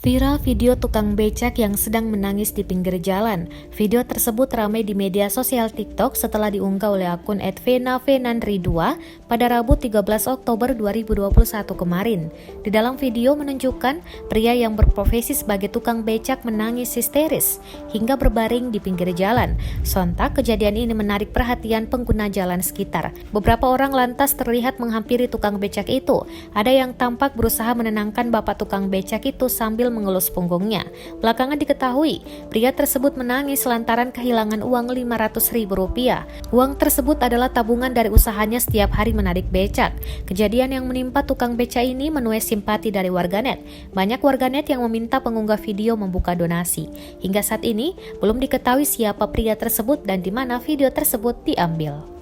Viral video tukang becak yang sedang menangis di pinggir jalan. Video tersebut ramai di media sosial TikTok setelah diunggah oleh akun @venavenandri2 pada Rabu 13 Oktober 2021 kemarin. Di dalam video menunjukkan pria yang berprofesi sebagai tukang becak menangis histeris hingga berbaring di pinggir jalan. Sontak kejadian ini menarik perhatian pengguna jalan sekitar. Beberapa orang lantas terlihat menghampiri tukang becak itu. Ada yang tampak berusaha menenangkan bapak tukang becak itu sambil mengelus punggungnya. Belakangan diketahui, pria tersebut menangis lantaran kehilangan uang Rp500.000. Uang tersebut adalah tabungan dari usahanya setiap hari menarik becak. Kejadian yang menimpa tukang becak ini menuai simpati dari warganet. Banyak warganet yang meminta pengunggah video membuka donasi. Hingga saat ini, belum diketahui siapa pria tersebut dan di mana video tersebut diambil.